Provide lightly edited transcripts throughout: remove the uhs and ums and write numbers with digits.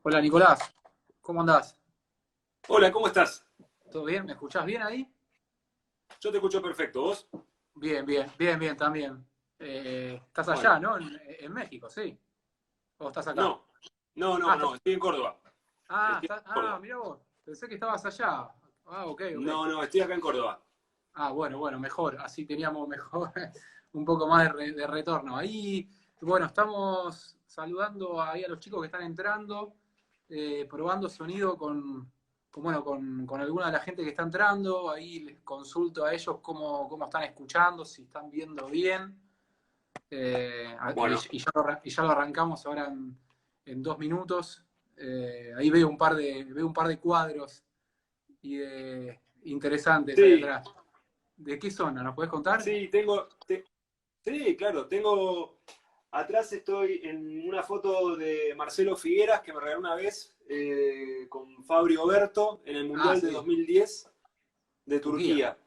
Hola Nicolás, ¿cómo andás? Hola, ¿cómo estás? ¿Todo bien? ¿Me escuchás bien ahí? Yo te escucho perfecto. ¿Vos? Bien, bien, bien, bien también. Estás allá, Bueno, ¿no? En México, ¿sí? ¿O estás acá? no, no, Ah, no, no, estoy en Córdoba. Estoy en Córdoba. mirá vos, pensé que estabas allá. Ah, ok, ok. No, no, estoy acá en Córdoba. Ah, bueno, bueno, mejor, así teníamos mejor, un poco más de retorno. Ahí, bueno, estamos saludando ahí a los chicos que están entrando, probando sonido bueno, con alguna de la gente que está entrando, ahí les consulto a ellos cómo están escuchando, si están viendo bien, Bueno, y ya lo arrancamos ahora en 2 minutos. Ahí veo un par de cuadros interesantes ahí sí, atrás. ¿De qué zona? ¿Nos podés contar? sí, sí, claro, atrás estoy en una foto de Marcelo Figueras que me regaló una vez con Fabio Berto en el Ah, Mundial de sí, 2010 de Turquía. Turquía.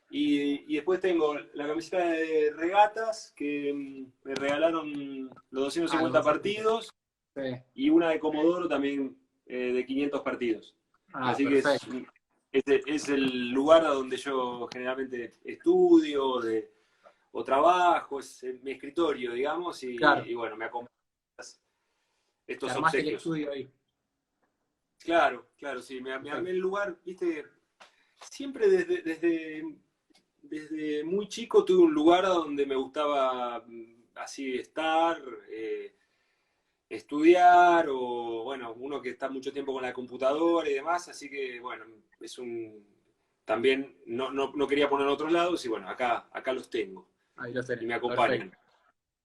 Y después tengo la camiseta de regatas que me regalaron los Ah, los 250 200. partidos Sí. y una de Comodoro también de 500 partidos. Ah, Así que perfecto. es el lugar a donde yo generalmente estudio o trabajo, es mi escritorio, digamos, Claro, y bueno, me acompañan te estos armaste el obsequios. estudio ahí. Claro, claro, sí, me armé Perfecto. el lugar, viste, siempre desde muy chico tuve un lugar donde me gustaba así estar, estudiar o, bueno, uno que está mucho tiempo con la computadora y demás, así que, bueno, es un... También no quería poner en otros lados y bueno, acá los tengo Ahí lo y tenés. me Perfecto. acompañan.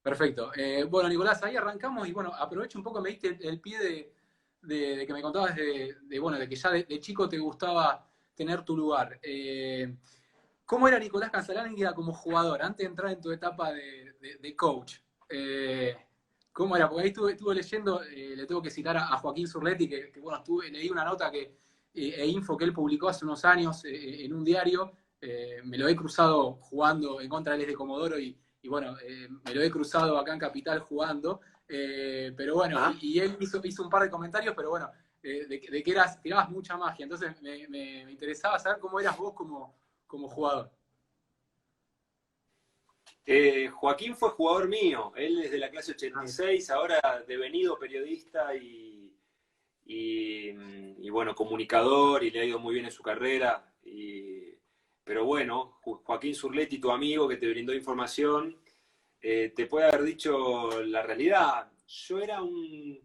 Perfecto. Bueno, Nicolás, ahí arrancamos y bueno, aprovecho un poco, me diste el pie de que me contabas bueno, de que ya de chico te gustaba tener tu lugar. ¿Cómo era Nicolás Cancelánguila como jugador antes de entrar en tu etapa de coach? Eh, ¿Cómo era? Porque ahí estuve leyendo, le tengo que citar a Joaquín Surletti, bueno, leí una nota e info que él publicó hace unos años en un diario. Me lo he cruzado jugando en contra de él es de Comodoro y bueno, me lo he cruzado acá en Capital jugando. Pero bueno, Ajá. y él hizo un par de comentarios, pero bueno, de que tirabas mucha magia. Entonces me interesaba saber cómo eras vos como jugador. Joaquín fue jugador mío, él es de la clase Ah, 86, ahora devenido periodista y bueno, comunicador y le ha ido muy bien en su carrera. Pero bueno, Joaquín Surletti, tu amigo que te brindó información, te puede haber dicho la realidad. Yo era un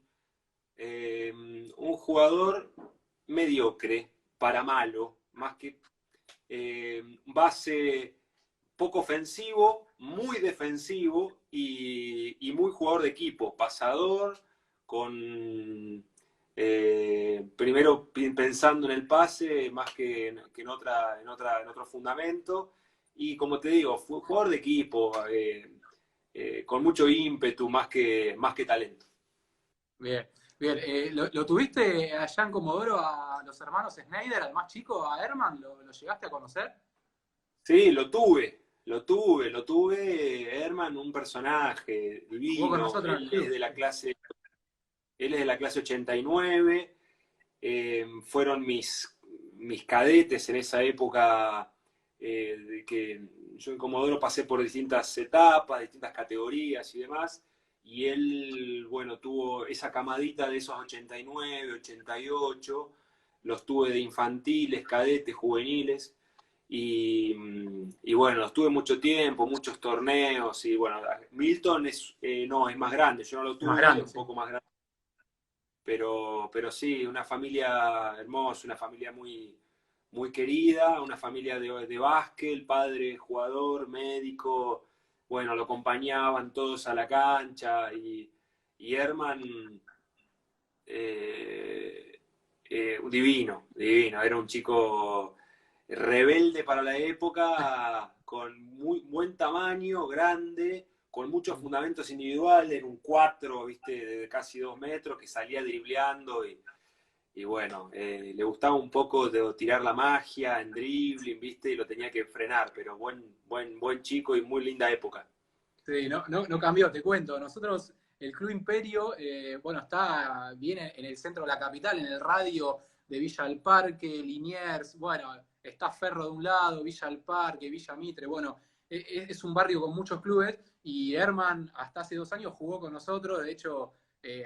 jugador mediocre, para malo, más que base poco ofensivo, muy defensivo y muy jugador de equipo, pasador, con primero pensando en el pase más que en otro fundamento. Y como te digo, fue jugador de equipo, con mucho ímpetu más que talento. bien, bien. ¿Lo tuviste allá en Comodoro a los hermanos Schneider, al más chico, a Herman? ¿Lo llegaste a conocer? Sí, lo tuve, Herman, un personaje Jugó con divino, nosotros en el club. él es de la clase 89, fueron mis cadetes en esa época, de que yo en Comodoro pasé por distintas etapas, distintas categorías y demás, y él, bueno, tuvo esa camadita de esos 89, 88, los tuve de infantiles, cadetes, juveniles, y bueno, los tuve mucho tiempo, muchos torneos, y bueno, Milton no, es más grande, yo no lo Es más tuve, grande, un sí. poco más grande, pero sí, una familia hermosa, una familia muy querida, una familia de básquet, el padre jugador, médico, bueno, lo acompañaban todos a la cancha y Herman, eh, divino, divino, era un chico rebelde para la época, con muy buen tamaño, grande, con muchos fundamentos individuales, un 4 viste, de casi 2 metros, que salía dribleando y bueno, le gustaba un poco de tirar la magia en dribbling, viste, y lo tenía que frenar, pero buen chico y muy linda época. Sí, no cambió, te cuento. Nosotros El Club Imperio, bueno, está bien en el centro de la capital, en el radio de Villa del Parque, Liniers, bueno, está Ferro de un lado, Villa del Parque, Villa Mitre, bueno, es un barrio con muchos clubes y Herman hasta hace 2 años jugó con nosotros, de hecho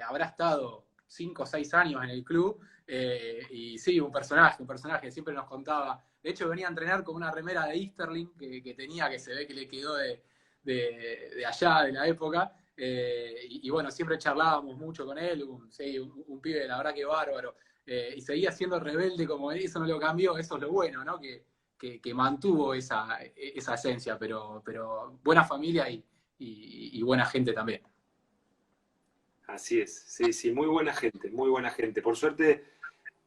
habrá estado 5 o 6 años en el club y sí, un personaje, siempre nos contaba. De hecho venía a entrenar con una remera de Easterling que tenía, que se ve que le quedó de allá, de la época. Y bueno, siempre charlábamos mucho con él, sí, un pibe, la verdad que bárbaro. Y seguía siendo rebelde, como eso no lo cambió, eso es lo bueno, ¿no? Que mantuvo esa esencia, pero buena familia y buena gente también. Así es, sí, sí, muy buena gente, muy buena gente. Por suerte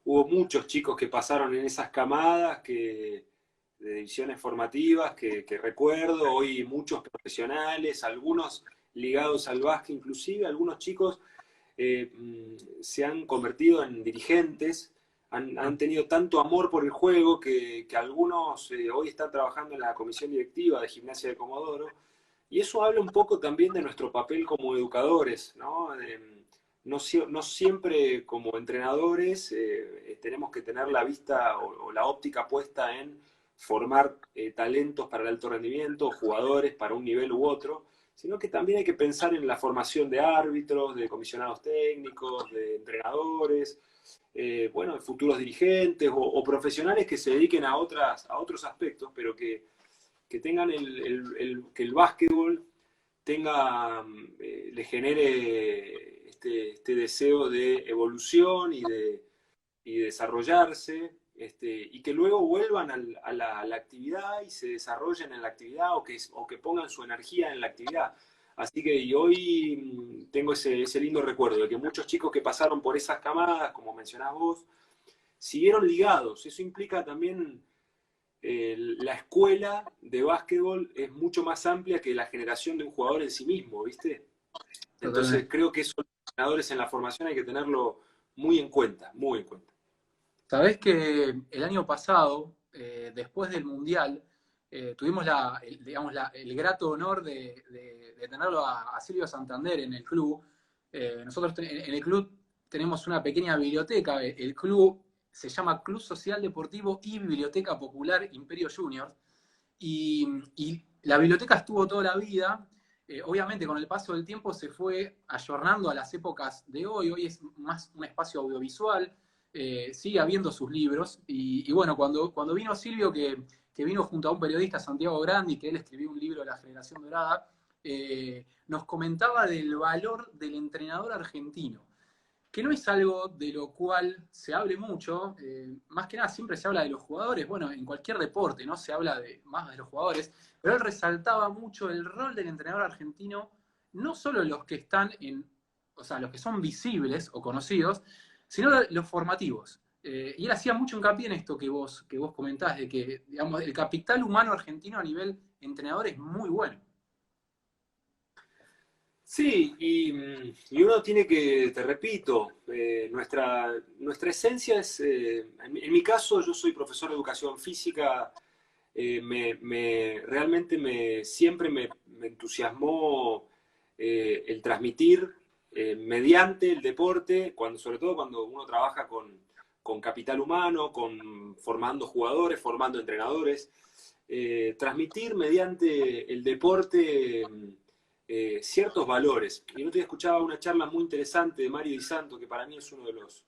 hubo muchos chicos que pasaron en esas camadas de divisiones formativas que recuerdo, hoy muchos profesionales, algunos ligados al básquet, inclusive algunos chicos se han convertido en dirigentes, han tenido tanto amor por el juego que algunos hoy están trabajando en la comisión directiva de Gimnasia de Comodoro, y eso habla un poco también de nuestro papel como educadores, ¿no? No siempre como entrenadores tenemos que tener la vista o la óptica puesta en formar talentos para el alto rendimiento, jugadores para un nivel u otro, sino que también hay que pensar en la formación de árbitros, de comisionados técnicos, de entrenadores, bueno, de futuros dirigentes o profesionales que se dediquen a otros aspectos, pero que tengan que el básquetbol tenga, le genere este deseo de evolución y de desarrollarse, y que luego vuelvan a la actividad y se desarrollen en la actividad o que pongan su energía en la actividad. Así que y hoy tengo ese lindo recuerdo de que muchos chicos que pasaron por esas camadas, como mencionás vos, siguieron ligados. Eso implica también la escuela de básquetbol es mucho más amplia que la generación de un jugador en sí mismo, ¿viste? Entonces Totalmente. creo que esos entrenadores en la formación hay que tenerlo muy en cuenta, muy en cuenta. Sabés que el año pasado, después del Mundial, tuvimos digamos, el grato honor de tenerlo a Silvio Santander en el club. Nosotros en el club tenemos una pequeña biblioteca. El club se llama Club Social Deportivo y Biblioteca Popular Imperio Juniors. Y la biblioteca estuvo toda la vida. Obviamente con el paso del tiempo se fue ayornando a las épocas de hoy. Hoy es más un espacio audiovisual. Sigue habiendo sus libros. Y bueno, cuando vino Silvio, que vino junto a un periodista, Santiago Grandi, que él escribió un libro de la Generación Dorada, nos comentaba del valor del entrenador argentino, que no es algo de lo cual se hable mucho, más que nada siempre se habla de los jugadores, bueno, en cualquier deporte, ¿no? Se habla más de los jugadores, pero él resaltaba mucho el rol del entrenador argentino, no solo los que están o sea, los que son visibles o conocidos, sino los formativos. Y él hacía mucho hincapié en esto que vos comentás, de que, digamos, el capital humano argentino a nivel entrenador es muy bueno. Sí, y uno tiene que, te repito, nuestra esencia es, en mi caso yo soy profesor de educación física, realmente siempre me entusiasmó el transmitir mediante el deporte, sobre todo cuando uno trabaja con capital humano, formando jugadores, formando entrenadores, transmitir mediante el deporte ciertos valores. Y el otro día escuchaba una charla muy interesante de Mario Di Santo, que para mí es uno de los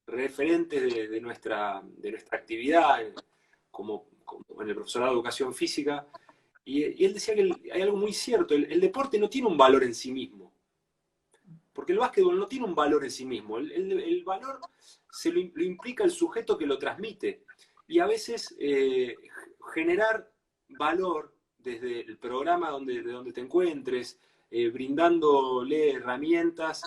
referentes de nuestra actividad como en el profesorado de educación física, y él decía que hay algo muy cierto, el deporte no tiene un valor en sí mismo, porque el básquetbol no tiene un valor en sí mismo, el valor lo implica el sujeto que lo transmite, y a veces generar valor desde el programa de donde te encuentres, brindándole herramientas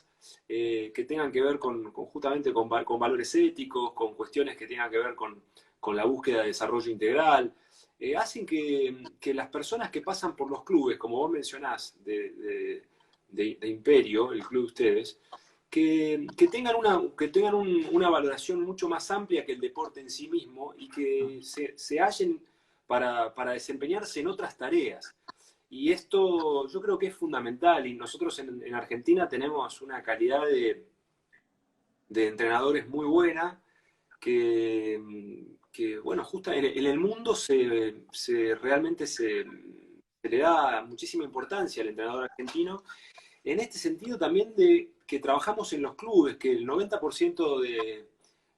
que tengan que ver justamente con valores éticos, con cuestiones que tengan que ver con la búsqueda de desarrollo integral, hacen que las personas que pasan por los clubes, como vos mencionás, de Imperio, el club de ustedes, que tengan una valoración mucho más amplia que el deporte en sí mismo y que se hallen para desempeñarse en otras tareas. Y esto yo creo que es fundamental, y nosotros en Argentina tenemos una calidad de entrenadores muy buena, que bueno, justo en el mundo realmente se le da muchísima importancia al entrenador argentino, en este sentido también de que trabajamos en los clubes, que el 90% de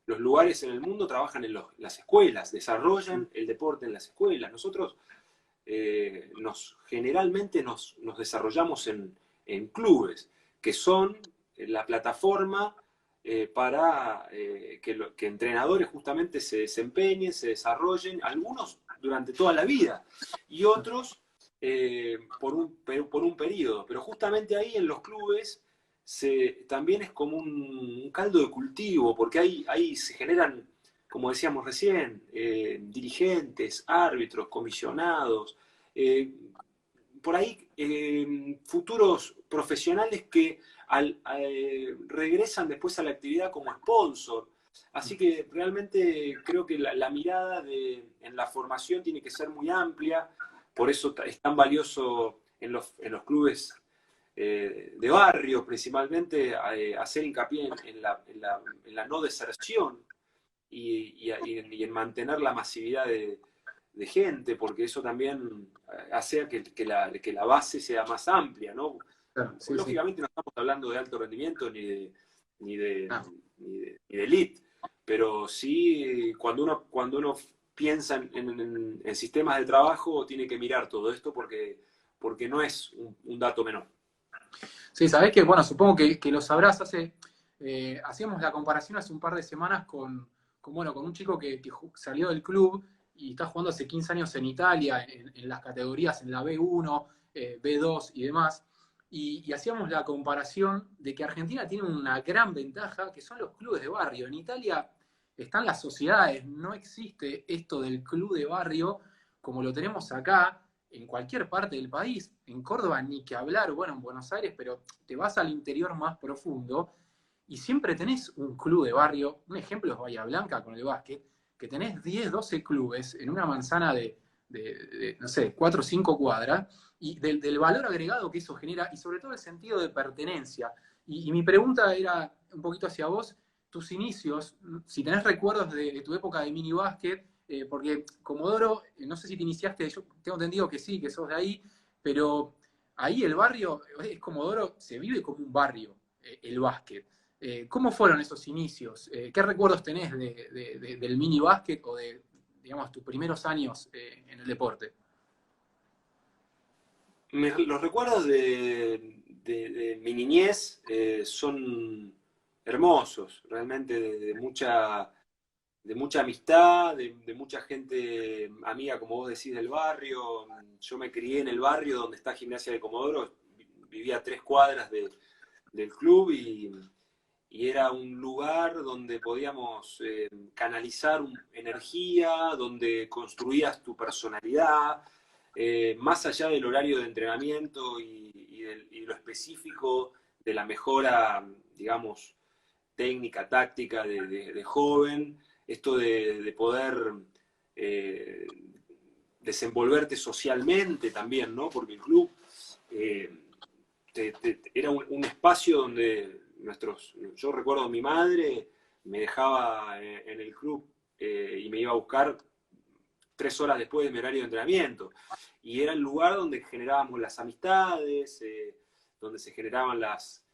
los lugares en el mundo trabajan en las escuelas, desarrollan el deporte en las escuelas. Nosotros generalmente nos desarrollamos en clubes, que son la plataforma para que entrenadores justamente se desempeñen, se desarrollen, algunos durante toda la vida y otros por un periodo. Pero justamente ahí en los clubes también es como un caldo de cultivo, porque ahí se generan, como decíamos recién, dirigentes, árbitros, comisionados, eh, por ahí futuros profesionales que regresan después a la actividad como sponsor. Así que realmente creo que la mirada en la formación tiene que ser muy amplia, por eso es tan valioso en los clubes de barrio, principalmente, hacer hincapié en la no deserción y en mantener la masividad de gente, porque eso también hace que la base sea más amplia, ¿no? Claro, sí, sí. Lógicamente no estamos hablando de alto rendimiento ni de, Ah, ni de elite, pero sí cuando uno piensa en sistemas de trabajo tiene que mirar todo esto porque no es un dato menor. sí, sabés que, bueno, supongo que lo sabrás, hacíamos la comparación hace un par de semanas bueno, con un chico que salió del club y está jugando hace 15 años en Italia, en las categorías, en la B1, B2 y demás. Y hacíamos la comparación de que Argentina tiene una gran ventaja, que son los clubes de barrio. En Italia están las sociedades, no existe esto del club de barrio como lo tenemos acá, en cualquier parte del país. En Córdoba ni que hablar, bueno, en Buenos Aires, pero te vas al interior más profundo y siempre tenés un club de barrio. Un ejemplo es Bahía Blanca con el básquet, que tenés 10, 12 clubes en una manzana de no sé, 4 o 5 cuadras, y del valor agregado que eso genera, y sobre todo el sentido de pertenencia. Y mi pregunta era un poquito hacia vos, tus inicios, si tenés recuerdos de tu época de mini básquet, porque Comodoro, no sé si te iniciaste, yo tengo entendido que sí, que sos de ahí, pero ahí el barrio, es Comodoro, se vive como un barrio, el básquet. ¿Cómo fueron esos inicios? ¿Qué recuerdos tenés del mini básquet o de, digamos, tus primeros años en el deporte? Los recuerdos de mi niñez son hermosos, realmente de mucha amistad, de mucha gente amiga, como vos decís, del barrio. Yo me crié en el barrio donde está Gimnasia de Comodoro, vivía a 3 cuadras del club y era un lugar donde podíamos canalizar energía, donde construías tu personalidad, más allá del horario de entrenamiento y lo específico de la mejora, digamos, técnica, táctica de joven, esto de poder eh, desenvolverte socialmente también, ¿no? Porque el club eh, era un espacio donde yo recuerdo a mi madre me dejaba en el club y me iba a buscar 3 horas después de mi horario de entrenamiento. Y era el lugar donde generábamos las amistades, donde se generaban las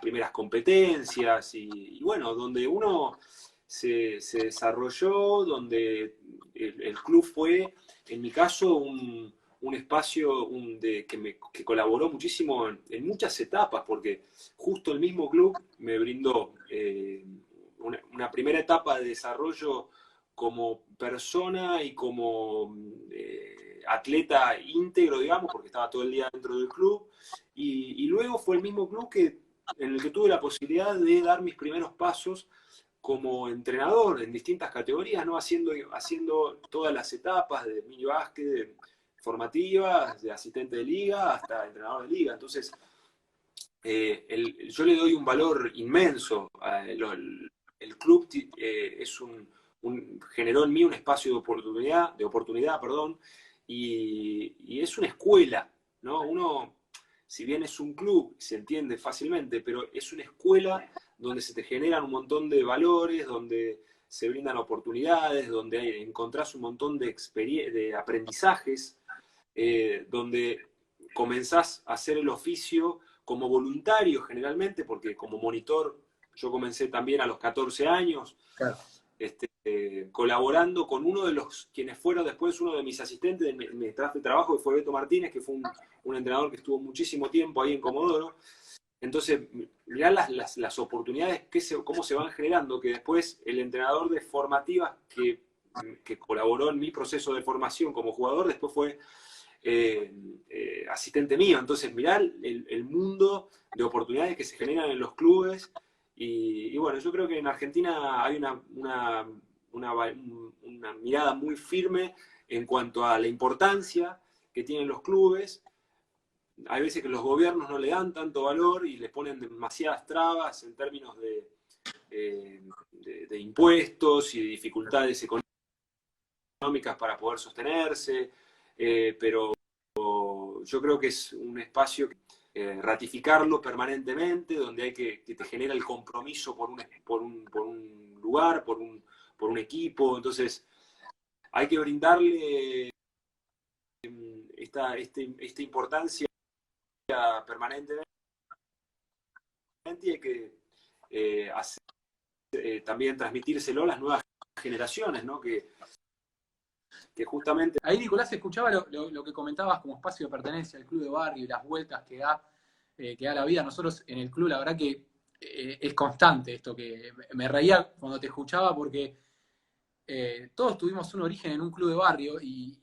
primeras competencias y bueno, donde uno se desarrolló, donde el club fue, en mi caso, un espacio que colaboró muchísimo en muchas etapas, porque justo el mismo club me brindó una primera etapa de desarrollo como persona y como atleta íntegro, digamos, porque estaba todo el día dentro del club, y luego fue el mismo club en el que tuve la posibilidad de dar mis primeros pasos como entrenador en distintas categorías, ¿no? Haciendo todas las etapas de mini básquet, formativas, de asistente de liga hasta entrenador de liga. Entonces, yo le doy un valor inmenso. El club generó en mí un espacio de oportunidad, perdón, y es una escuela, ¿no? Uno, si bien es un club, se entiende fácilmente, pero es una escuela donde se te generan un montón de valores, donde se brindan oportunidades, donde encontrás un montón de aprendizajes, donde comenzás a hacer el oficio como voluntario generalmente, porque como monitor yo comencé también a los 14 años, Claro. Colaborando con uno de los quienes fueron después uno de mis asistentes de mi trabajo, que fue Beto Martínez, que fue un entrenador que estuvo muchísimo tiempo ahí en Comodoro. Entonces, mirá las oportunidades, cómo se van generando, que después el entrenador de formativas que colaboró en mi proceso de formación como jugador, después fue asistente mío. Entonces, mirá el mundo de oportunidades que se generan en los clubes. Y bueno, yo creo que en Argentina hay una mirada muy firme en cuanto a la importancia que tienen los clubes. Hay veces que los gobiernos no le dan tanto valor y les ponen demasiadas trabas en términos de impuestos y de dificultades económicas para poder sostenerse, pero yo creo que es un espacio ratificarlo permanentemente, donde hay que te genera el compromiso por un lugar, por un equipo. Entonces, hay que brindarle esta importancia permanentemente y hay que también transmitírselo a las nuevas generaciones, ¿no? Que justamente... Ahí, Nicolás, escuchaba lo que comentabas como espacio de pertenencia al club de barrio y las vueltas que da la vida. Nosotros en el club, la verdad que es constante esto, que me reía cuando te escuchaba porque todos tuvimos un origen en un club de barrio y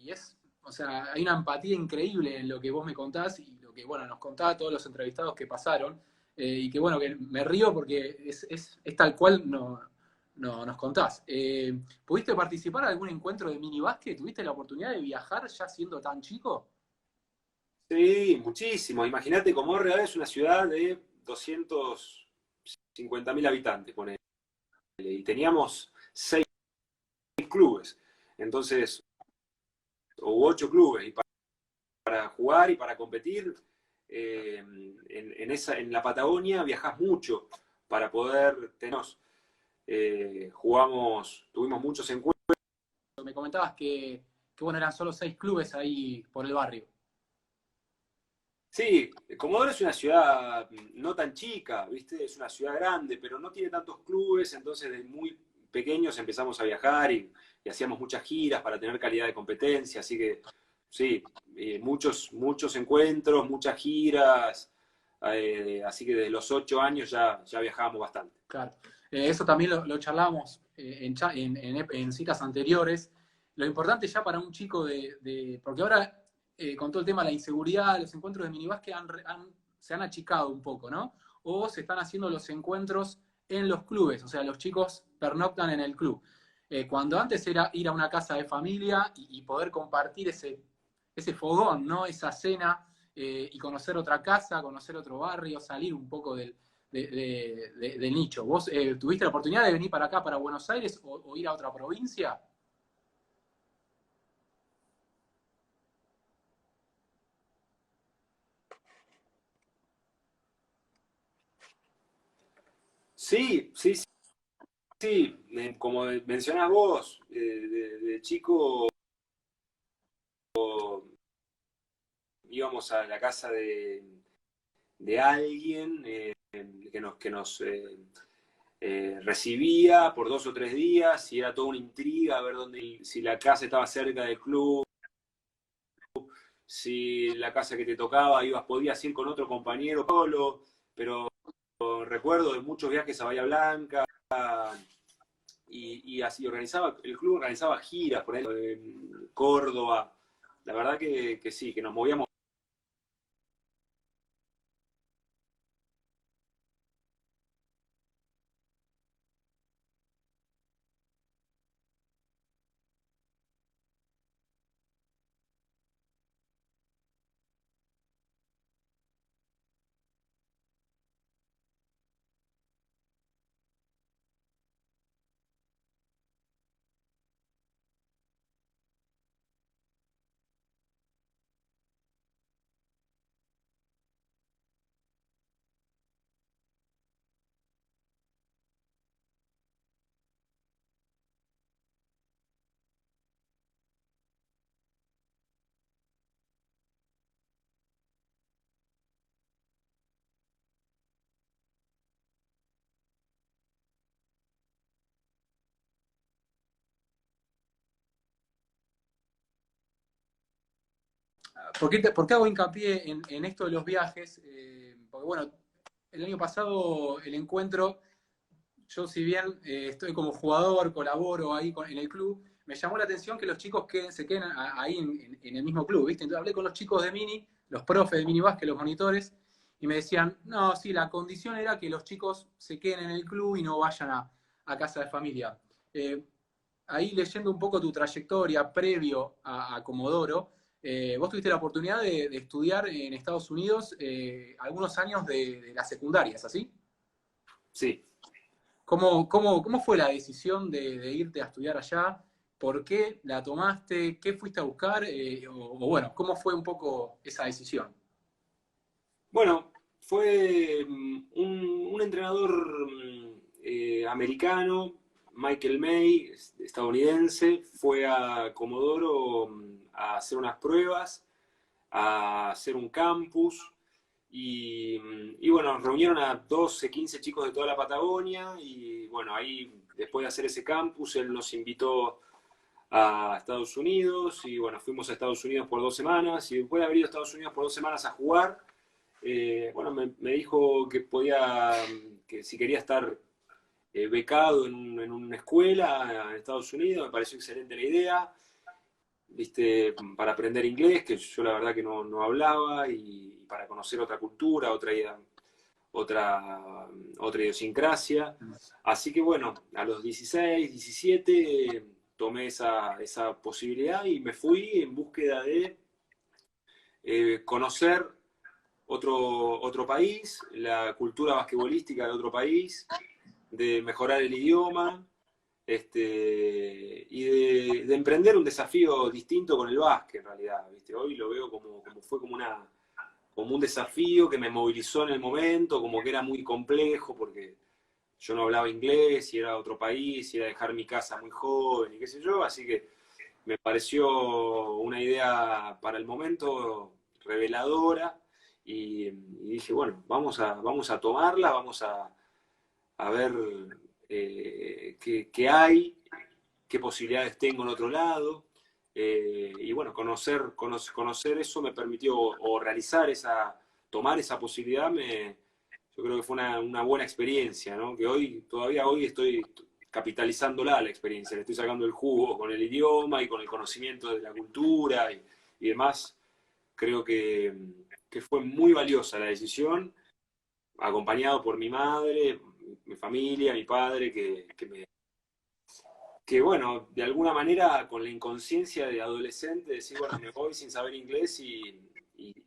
es, o sea, hay una empatía increíble en lo que vos me contás y lo que, bueno, nos contaba todos los entrevistados que pasaron, y que, bueno, que me río porque es tal cual nos contás. ¿Pudiste participar en algún encuentro de mini básquet? ¿Tuviste la oportunidad de viajar ya siendo tan chico? Sí, muchísimo. Imagínate, Comorra es una ciudad de 250.000 habitantes, ponele, y teníamos 6 clubes, entonces, o 8 clubes, y para jugar y para competir, en la Patagonia viajás mucho para poder tener, tuvimos muchos encuentros. Me comentabas que, bueno, eran solo 6 clubes ahí por el barrio. Sí, Comodoro es una ciudad no tan chica, ¿viste? Es una ciudad grande, pero no tiene tantos clubes, entonces desde muy pequeños empezamos a viajar y hacíamos muchas giras para tener calidad de competencia, así que sí, muchos encuentros, muchas giras, así que desde los 8 años ya viajábamos bastante. Claro. Eso también lo charlábamos en citas anteriores. Lo importante ya para un chico porque ahora, con todo el tema de la inseguridad, los encuentros de minibásquet se han achicado un poco, ¿no? O se están haciendo los encuentros en los clubes, o sea, los chicos pernoctan en el club. Cuando antes era ir a una casa de familia y poder compartir ese fogón, ¿no? Esa cena, y conocer otra casa, conocer otro barrio, salir un poco del nicho. ¿Vos tuviste la oportunidad de venir para acá, para Buenos Aires, o ir a otra provincia? Sí, sí, sí, sí, como mencionás vos, de chico íbamos a la casa de alguien que nos recibía por 2 o 3 días y era toda una intriga ver si la casa estaba cerca del club, si la casa que te tocaba podías ir con otro compañero solo, pero recuerdo de muchos viajes a Bahía Blanca y así el club organizaba giras por ahí, en Córdoba, la verdad que sí, que nos movíamos. ¿Por qué hago hincapié en esto de los viajes? Porque bueno, el año pasado el encuentro, yo si bien estoy como jugador, colaboro ahí en el club, me llamó la atención que los chicos se queden ahí en el mismo club, ¿viste? Entonces hablé con los chicos de mini, los profes de mini básquet, los monitores, y me decían, no, sí, la condición era que los chicos se queden en el club y no vayan a casa de familia. Eh, Ahí leyendo un poco tu trayectoria previo a Comodoro, vos tuviste la oportunidad de estudiar en Estados Unidos algunos años de la secundaria, ¿es así? Sí. ¿Cómo fue la decisión de irte a estudiar allá? ¿Por qué la tomaste? ¿Qué fuiste a buscar? O bueno, ¿cómo fue un poco esa decisión? Bueno, fue un entrenador americano, Michael May, estadounidense, fue a Comodoro a hacer unas pruebas, a hacer un campus y bueno, reunieron a 12, 15 chicos de toda la Patagonia y bueno, ahí después de hacer ese campus, él nos invitó a Estados Unidos y bueno, fuimos a Estados Unidos por 2 semanas y después de haber ido a Estados Unidos por 2 semanas a jugar, bueno, me dijo que podía, que si quería estar becado en una escuela en Estados Unidos, me pareció excelente la idea, viste, para aprender inglés, que yo la verdad que no hablaba, y para conocer otra cultura, otra, otra idiosincrasia. Así que bueno, a los 16, 17 tomé esa posibilidad y me fui en búsqueda de conocer otro país, la cultura basquetbolística de otro país, de mejorar el idioma y de emprender un desafío distinto con el básquet en realidad. ¿Viste? Hoy lo veo como un desafío que me movilizó en el momento, como que era muy complejo porque yo no hablaba inglés y era otro país y era dejar mi casa muy joven y qué sé yo, así que me pareció una idea para el momento reveladora y dije, bueno, vamos a tomarla, vamos a ver qué hay, qué posibilidades tengo en otro lado. Y bueno, conocer eso me permitió, o realizar tomar esa posibilidad, yo creo que fue una buena experiencia, ¿no? Que todavía hoy estoy capitalizándola la experiencia, le estoy sacando el jugo con el idioma y con el conocimiento de la cultura y demás. Creo que fue muy valiosa la decisión, acompañado por mi madre, mi familia, mi padre, que bueno, de alguna manera con la inconsciencia de adolescente, decir, bueno, me voy sin saber inglés y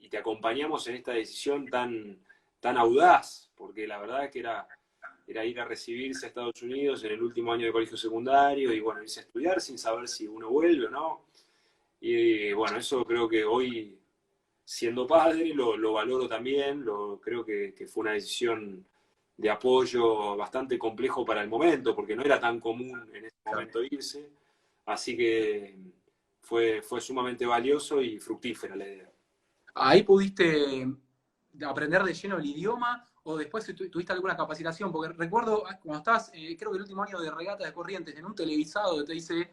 te acompañamos en esta decisión tan audaz, porque la verdad es que era ir a recibirse a Estados Unidos en el último año de colegio secundario y bueno, irse a estudiar sin saber si uno vuelve o no. Y bueno, eso creo que hoy, siendo padre, lo valoro también, creo que fue una decisión de apoyo bastante complejo para el momento, porque no era tan común en ese momento irse, así que fue sumamente valioso y fructífera la idea. ¿Ahí pudiste aprender de lleno el idioma o después tuviste alguna capacitación? Porque recuerdo cuando estabas, creo que el último año de regata de Corrientes, en un televisado de TIC,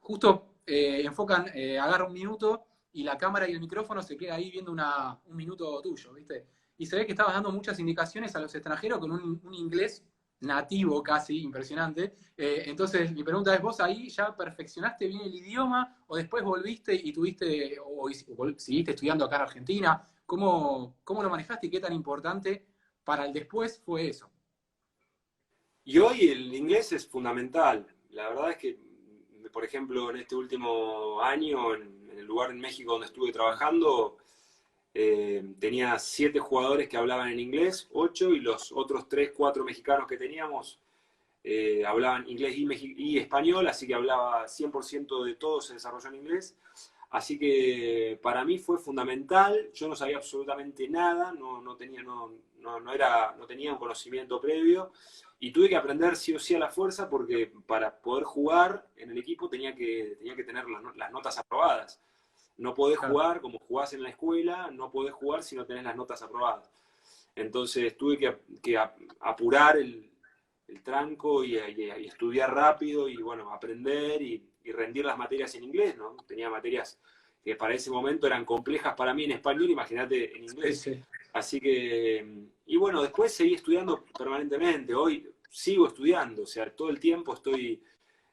justo enfocan, agarra un minuto y la cámara y el micrófono se queda ahí viendo un minuto tuyo, ¿viste? Y se ve que estabas dando muchas indicaciones a los extranjeros con un inglés nativo casi, impresionante. Entonces, mi pregunta es, ¿vos ahí ya perfeccionaste bien el idioma o después volviste y tuviste, o seguiste estudiando acá en Argentina? ¿Cómo lo manejaste y qué tan importante para el después fue eso? Y hoy el inglés es fundamental. La verdad es que, por ejemplo, en este último año, en el lugar en México donde estuve trabajando, tenía 7 jugadores que hablaban en inglés, 8, y los otros 3, 4 mexicanos que teníamos hablaban inglés y español, así que hablaba 100% de todo, se desarrolló en inglés. Así que para mí fue fundamental, yo no sabía absolutamente nada, no tenía un conocimiento previo y tuve que aprender sí o sí a la fuerza porque para poder jugar en el equipo tenía que tener las notas aprobadas. No podés Claro. jugar como jugás en la escuela, no podés jugar si no tenés las notas aprobadas. Entonces tuve que apurar el tranco y estudiar rápido y bueno, aprender y rendir las materias en inglés, ¿no? Tenía materias que para ese momento eran complejas para mí en español, imagínate en Sí, inglés. sí. Así que, y bueno, después seguí estudiando permanentemente. Hoy sigo estudiando, o sea, todo el tiempo estoy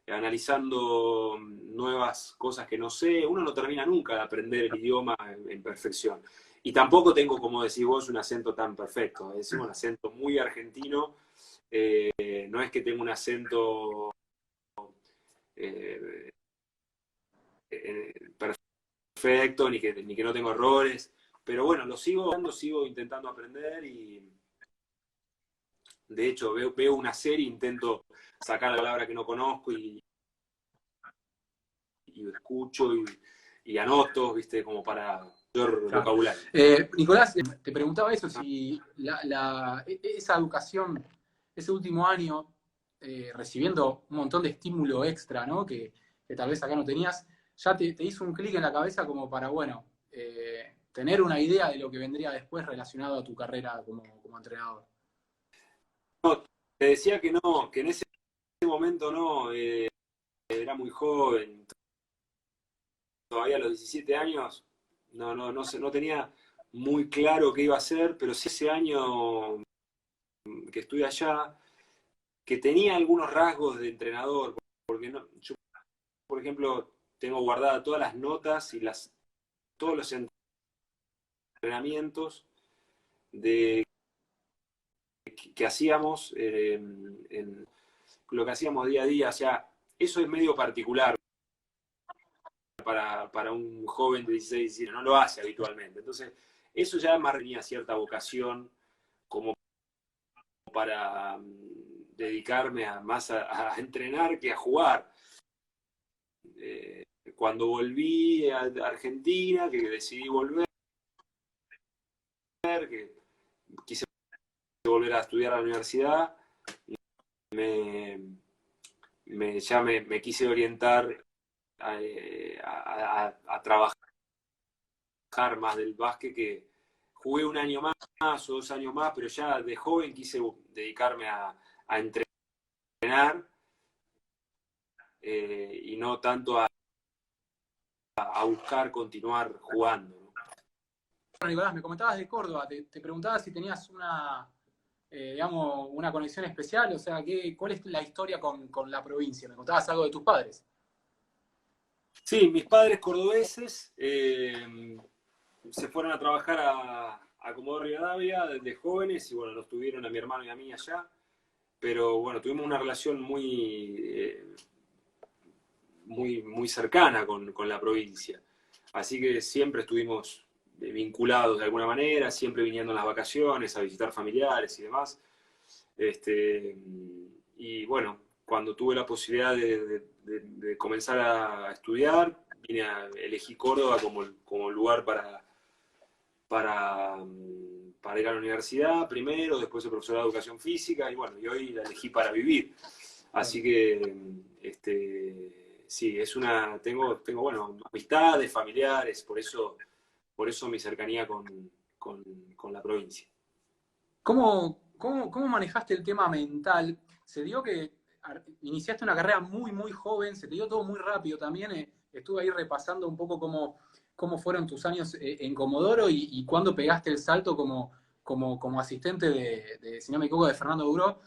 analizando nuevas cosas que no sé. Uno no termina nunca de aprender el idioma en perfección. Y tampoco tengo, como decís vos, un acento tan perfecto. Es un acento muy argentino. No es que tenga un acento eh, perfecto, ni que no tengo errores. Pero bueno, lo sigo intentando aprender y de hecho veo una serie, intento sacar la palabra que no conozco y escucho y anoto, ¿viste? Como para mayor Claro. vocabulario. Nicolás, te preguntaba eso, si esa educación, ese último año, recibiendo un montón de estímulo extra, ¿no? Que tal vez acá no tenías, ya te hizo un clic en la cabeza como para, bueno, tener una idea de lo que vendría después relacionado a tu carrera como entrenador. No, te decía que no, que en ese momento no, era muy joven, todavía a los 17 años, no tenía muy claro qué iba a hacer, pero sí ese año que estuve allá, que tenía algunos rasgos de entrenador, porque no, yo, por ejemplo, tengo guardadas todas las notas y todos los entrenamientos de, que hacíamos, en lo que hacíamos día a día, o sea, eso es medio particular para un joven de 16, 17, no lo hace habitualmente. Entonces, eso ya más tenía cierta vocación como para dedicarme más a entrenar que a jugar. Cuando volví a Argentina, que decidí volver, que quise volver a estudiar a la universidad, me, me quise orientar a trabajar más del básquet, que jugué un año más o 2 años más, pero ya de joven quise dedicarme a entrenar y no tanto a buscar continuar jugando, ¿no? Bueno, Nicolás, me comentabas de Córdoba, te preguntaba si tenías digamos, una conexión especial, o sea, ¿cuál es la historia con la provincia? Me contabas algo de tus padres. Sí, mis padres cordobeses se fueron a trabajar a Comodoro Rivadavia desde jóvenes y bueno, nos tuvieron a mi hermano y a mí allá, pero bueno, tuvimos una relación muy cercana con la provincia. Así que siempre estuvimos vinculados de alguna manera, siempre viniendo en las vacaciones a visitar familiares y demás. Este, y bueno, cuando tuve la posibilidad de comenzar a estudiar, elegí Córdoba como lugar para ir a la universidad primero, después el profesorado de educación física y bueno, y hoy la elegí para vivir. Así que sí, tengo bueno, amistades, familiares, por eso mi cercanía con la provincia. ¿Cómo manejaste el tema mental? Se dio que iniciaste una carrera muy joven, se te dio todo muy rápido también. Estuve ahí repasando un poco cómo fueron tus años en Comodoro y cuándo pegaste el salto como asistente si no me equivoco, de Fernando Duró.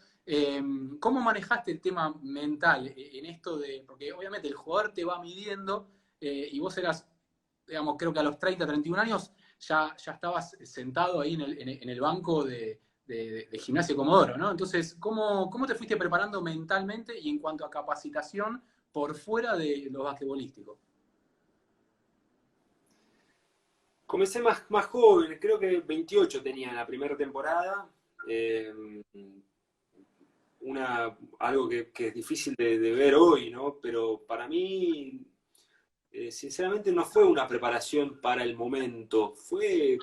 ¿Cómo manejaste el tema mental en esto porque obviamente el jugador te va midiendo y vos eras, digamos, creo que a los 30, 31 años ya estabas sentado ahí en el banco de Gimnasia Comodoro, ¿no? Entonces, ¿cómo te fuiste preparando mentalmente y en cuanto a capacitación por fuera de lo basquetbolístico? Comencé más joven, creo que 28 tenía en la primera temporada. Eh, algo que es difícil de ver hoy, ¿no? Pero para mí, sinceramente, no fue una preparación para el momento.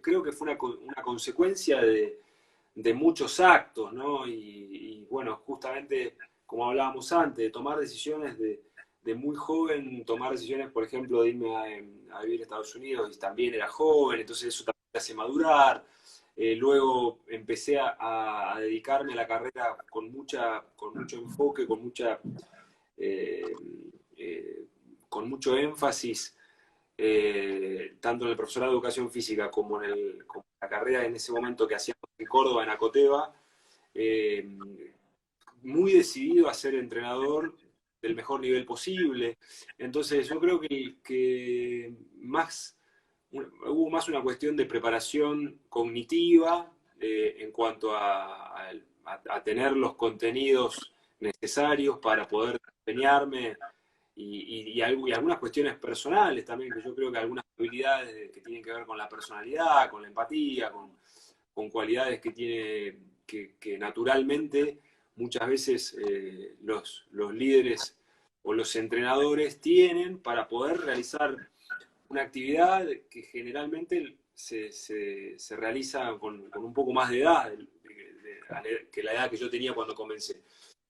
Creo que fue una consecuencia de muchos actos, ¿no? Y bueno, justamente como hablábamos antes, de tomar decisiones de muy joven, tomar decisiones, por ejemplo, de irme a vivir a Estados Unidos, y también era joven, entonces eso también te hace madurar. Luego empecé a dedicarme a la carrera con mucho enfoque, eh, con mucho énfasis, tanto en el profesorado de educación física como como en la carrera en ese momento que hacíamos en Córdoba, en Acoteva, muy decidido a ser entrenador del mejor nivel posible. Entonces yo creo que hubo más una cuestión de preparación cognitiva en cuanto a tener los contenidos necesarios para poder desempeñarme y algunas cuestiones personales también, que yo creo que algunas habilidades que tienen que ver con la personalidad, con la empatía, con cualidades que tiene que naturalmente muchas veces los líderes o los entrenadores tienen para poder realizar una actividad que generalmente se realiza con un poco más de edad que la edad que yo tenía cuando comencé.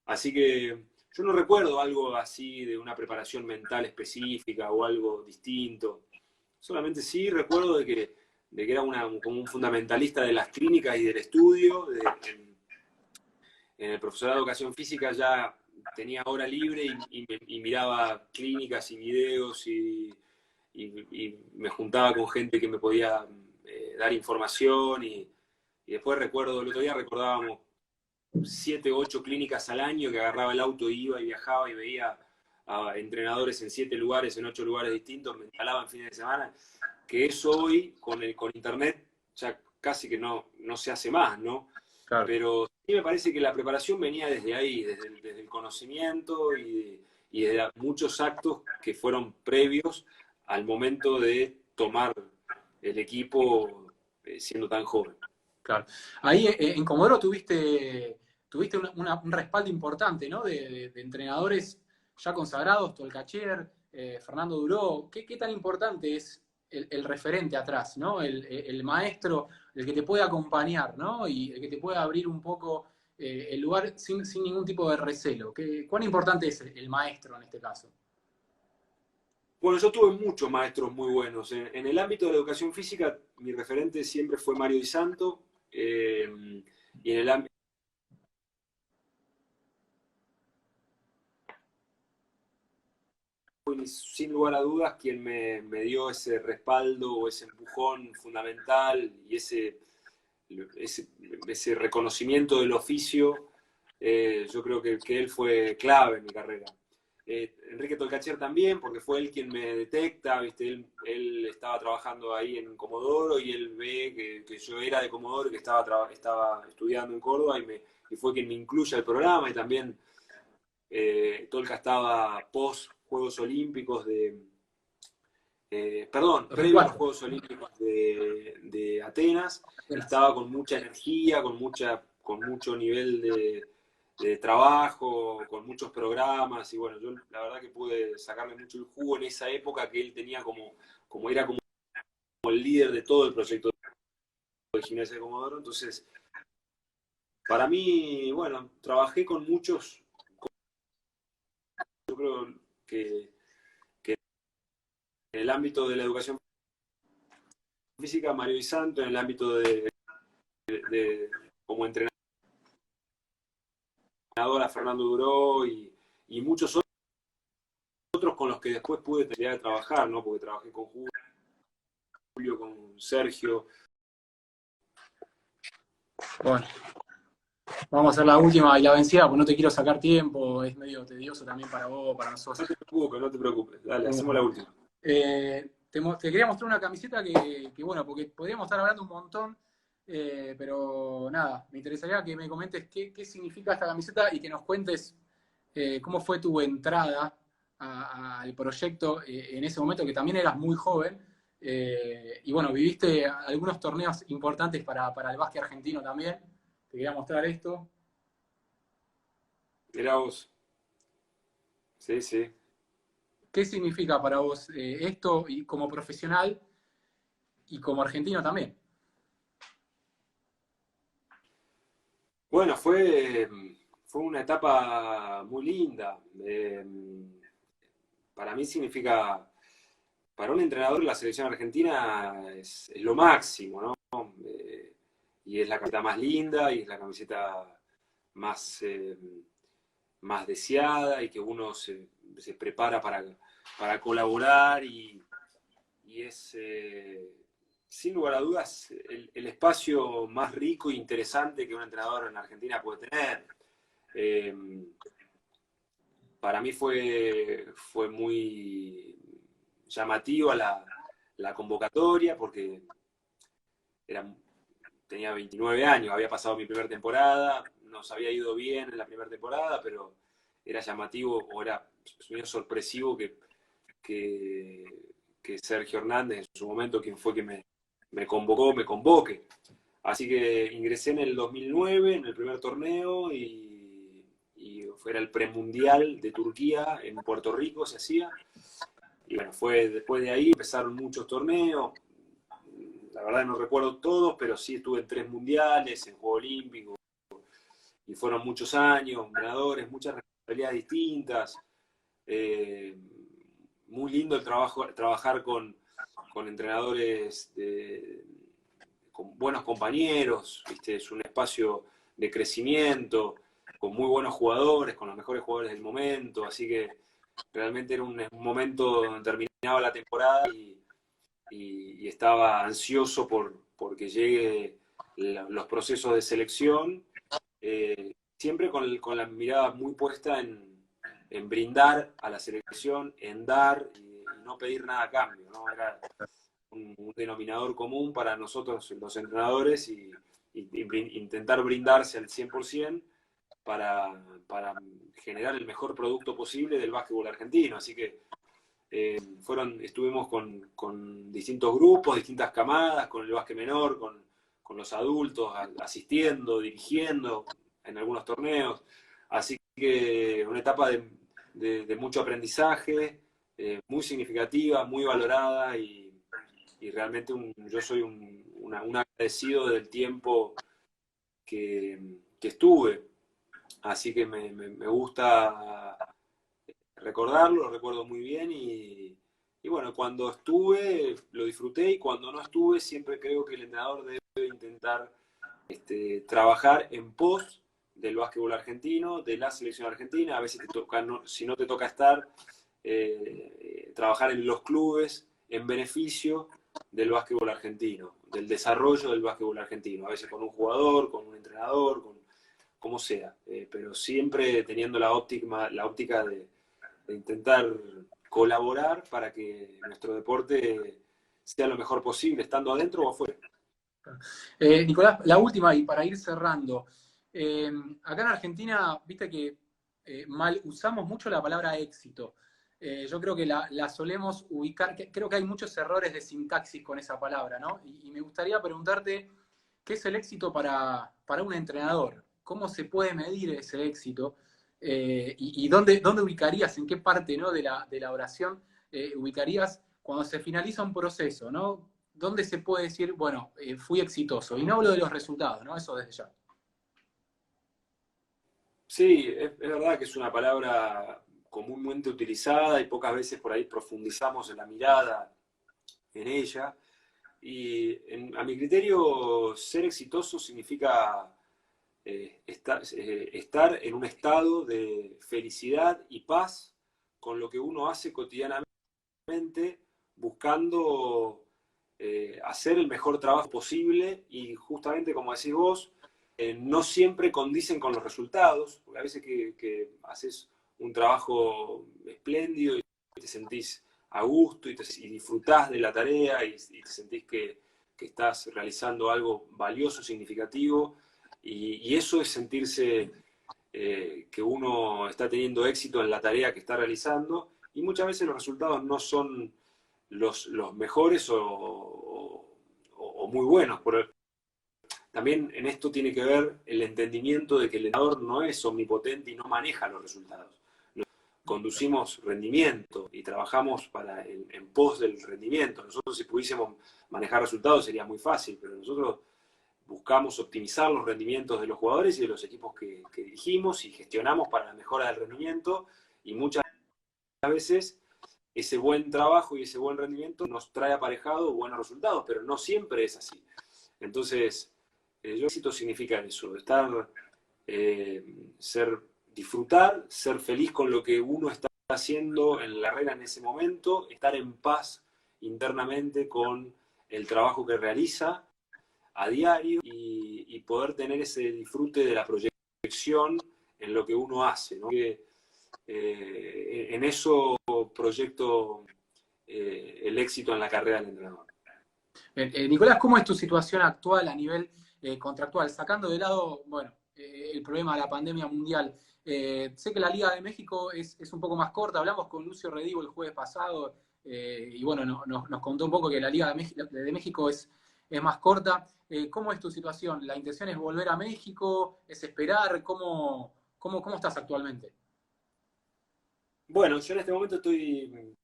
Así que yo no recuerdo algo así de una preparación mental específica o algo distinto. Solamente sí recuerdo de que era como un fundamentalista de las clínicas y del estudio. En el profesorado de educación física ya tenía hora libre y miraba clínicas y videos y me juntaba con gente que me podía dar información y después recuerdo, el otro día recordábamos 7 o 8 clínicas al año que agarraba el auto, iba y viajaba y veía a entrenadores en 7 lugares, en 8 lugares distintos, me instalaban fines de semana, que eso hoy con internet ya casi que no se hace más, ¿no? Claro. Pero sí me parece que la preparación venía desde ahí, desde el conocimiento y de muchos actos que fueron previos al momento de tomar el equipo siendo tan joven. Claro. Ahí en Comodoro tuviste un respaldo importante, ¿no? De entrenadores ya consagrados, Tolcachier, Fernando Duró. ¿Qué tan importante es el referente atrás, ¿no? El maestro, el que te puede acompañar, ¿no? Y el que te puede abrir un poco el lugar sin ningún tipo de recelo. ¿Cuán importante es el maestro en este caso? Bueno, yo tuve muchos maestros muy buenos. En el ámbito de la educación física, mi referente siempre fue Mario Di Santo. Y en el ámbito, sin lugar a dudas, quien me dio ese respaldo o ese empujón fundamental y ese reconocimiento del oficio, yo creo que él fue clave en mi carrera. Enrique Tolcacher también, porque fue él quien me detecta, ¿viste? Él estaba trabajando ahí en Comodoro y él ve que yo era de Comodoro y que estaba estudiando en Córdoba y fue quien me incluye al programa y también Tolca estaba post Juegos Olímpicos previo a los 2004. Juegos Olímpicos de Atenas, y estaba con mucha energía, con mucho nivel de trabajo, con muchos programas, y bueno, yo la verdad que pude sacarle mucho el jugo en esa época que él tenía era como el líder de todo el proyecto de Gimnasia de Comodoro. Entonces, para mí, bueno, trabajé con muchos, yo creo que en el ámbito de la educación física, Mario Di Santo, en el ámbito como entrenador a Fernando Duró y muchos otros con los que después pude terminar de trabajar, ¿no? Porque trabajé con Julio, con Sergio. Bueno, vamos a hacer la última y la vencida, porque no te quiero sacar tiempo, es medio tedioso también para vos, para nosotros. No te preocupes. Dale, hacemos la última. Te quería mostrar una camiseta que, bueno, porque podríamos estar hablando un montón, pero nada, me interesaría que me comentes qué significa esta camiseta y que nos cuentes cómo fue tu entrada al proyecto en ese momento, que también eras muy joven, y bueno, viviste algunos torneos importantes para el básquet argentino también. Te quería mostrar esto. Mirá vos. Sí, sí. ¿Qué significa para vos esto y como profesional y como argentino también? Bueno, fue una etapa muy linda. Para mí significa, para un entrenador la selección argentina es lo máximo, ¿no? Y es la camiseta más linda y es la camiseta más, más deseada y que uno se prepara para colaborar y es, sin lugar a dudas, el espacio más rico e interesante que un entrenador en Argentina puede tener. Para mí fue muy llamativa la convocatoria, porque tenía 29 años, había pasado mi primera temporada, nos había ido bien en la primera temporada, pero era llamativo o era medio sorpresivo que Sergio Hernández, en su momento, quien fue que me convocó, me convoque. Así que ingresé en el 2009, en el primer torneo, y era el premundial de Turquía, en Puerto Rico se hacía. Y bueno, después de ahí empezaron muchos torneos. La verdad no recuerdo todos, pero sí estuve en 3 mundiales, en Juegos Olímpicos, y fueron muchos años, ganadores, muchas responsabilidades distintas. Muy lindo trabajar con entrenadores, con buenos compañeros, ¿viste? Es un espacio de crecimiento, con muy buenos jugadores, con los mejores jugadores del momento, así que realmente era un momento donde terminaba la temporada y estaba ansioso porque llegue los procesos de selección, siempre con la mirada muy puesta en brindar a la selección, en dar y no pedir nada a cambio, ¿no? Era un denominador común para nosotros los entrenadores y intentar brindarse al 100% para generar el mejor producto posible del básquetbol argentino. Así que estuvimos con distintos grupos, distintas camadas, con el básquet menor, con los adultos, asistiendo, dirigiendo en algunos torneos. Así que una etapa de mucho aprendizaje, muy significativa, muy valorada, y realmente yo soy un agradecido del tiempo que estuve. Así que me gusta recordarlo, lo recuerdo muy bien, y bueno, cuando estuve lo disfruté, y cuando no estuve siempre creo que el entrenador debe intentar trabajar en pos del básquetbol argentino, de la selección argentina. A veces te toca, si no te toca estar, trabajar en los clubes en beneficio del básquetbol argentino, del desarrollo del básquetbol argentino, a veces con un jugador, con un entrenador, como sea, pero siempre teniendo la óptica de intentar colaborar para que nuestro deporte sea lo mejor posible, estando adentro o afuera. Nicolás, la última, y para ir cerrando. Acá en Argentina, viste que mal usamos mucho la palabra éxito. Yo creo que la solemos ubicar, creo que hay muchos errores de sintaxis con esa palabra, ¿no? Y me gustaría preguntarte, ¿qué es el éxito para un entrenador? ¿Cómo se puede medir ese éxito? Y dónde ubicarías, en qué parte, ¿no?, de la oración ubicarías cuando se finaliza un proceso, ¿no? ¿Dónde se puede decir, bueno, fui exitoso? Y no hablo de los resultados, ¿no? Eso desde ya. Sí, es verdad que es una palabra comúnmente utilizada, y pocas veces por ahí profundizamos en la mirada en ella. Y a mi criterio, ser exitoso significa estar en un estado de felicidad y paz con lo que uno hace cotidianamente, buscando hacer el mejor trabajo posible, y justamente como decís vos, no siempre condicen con los resultados, porque a veces que haces un trabajo espléndido y te sentís a gusto y disfrutás de la tarea, y te sentís que estás realizando algo valioso, significativo, y eso es sentirse que uno está teniendo éxito en la tarea que está realizando, y muchas veces los resultados no son los mejores o muy buenos. También en esto tiene que ver el entendimiento de que el entrenador no es omnipotente y no maneja los resultados. Conducimos rendimiento y trabajamos en pos del rendimiento. Nosotros, si pudiésemos manejar resultados, sería muy fácil, pero nosotros buscamos optimizar los rendimientos de los jugadores y de los equipos que dirigimos, y gestionamos para la mejora del rendimiento, y muchas veces ese buen trabajo y ese buen rendimiento nos trae aparejado buenos resultados, pero no siempre es así. Entonces, éxito significa eso, disfrutar, ser feliz con lo que uno está haciendo en la carrera en ese momento, estar en paz internamente con el trabajo que realiza a diario y poder tener ese disfrute de la proyección en lo que uno hace, ¿no? En eso proyecto el éxito en la carrera del entrenador. Nicolás, ¿cómo es tu situación actual a nivel contractual? Sacando de lado, bueno, el problema de la pandemia mundial. Sé que la Liga de México es un poco más corta. Hablamos con Lucio Redivo el jueves pasado y bueno, nos contó un poco que la Liga de México es más corta. ¿Cómo es tu situación? ¿La intención es volver a México? ¿Es esperar? ¿Cómo estás actualmente? Bueno, yo en este momento estoy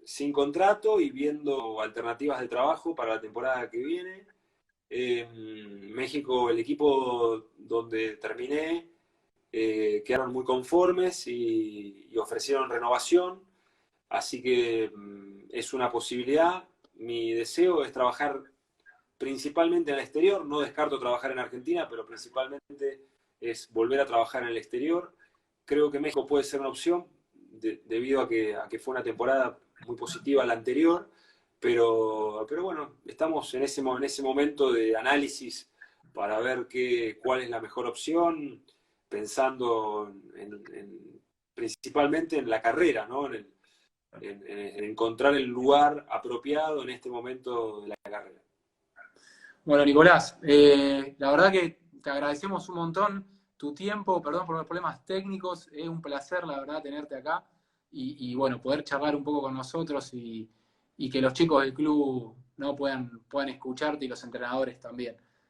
sin contrato y viendo alternativas de trabajo para la temporada que viene. México, el equipo donde terminé, quedaron muy conformes y ofrecieron renovación, así que es una posibilidad. Mi deseo es trabajar principalmente en el exterior, no descarto trabajar en Argentina, pero principalmente es volver a trabajar en el exterior. Creo que México puede ser una opción debido a que fue una temporada muy positiva la anterior, pero bueno, estamos en ese momento de análisis para ver cuál es la mejor opción, pensando principalmente en la carrera, ¿no? En encontrar el lugar apropiado en este momento de la carrera. Bueno, Nicolás, la verdad que te agradecemos un montón tu tiempo, perdón por los problemas técnicos, es un placer, la verdad, tenerte acá y bueno, poder charlar un poco con nosotros y que los chicos del club no puedan escucharte y los entrenadores también.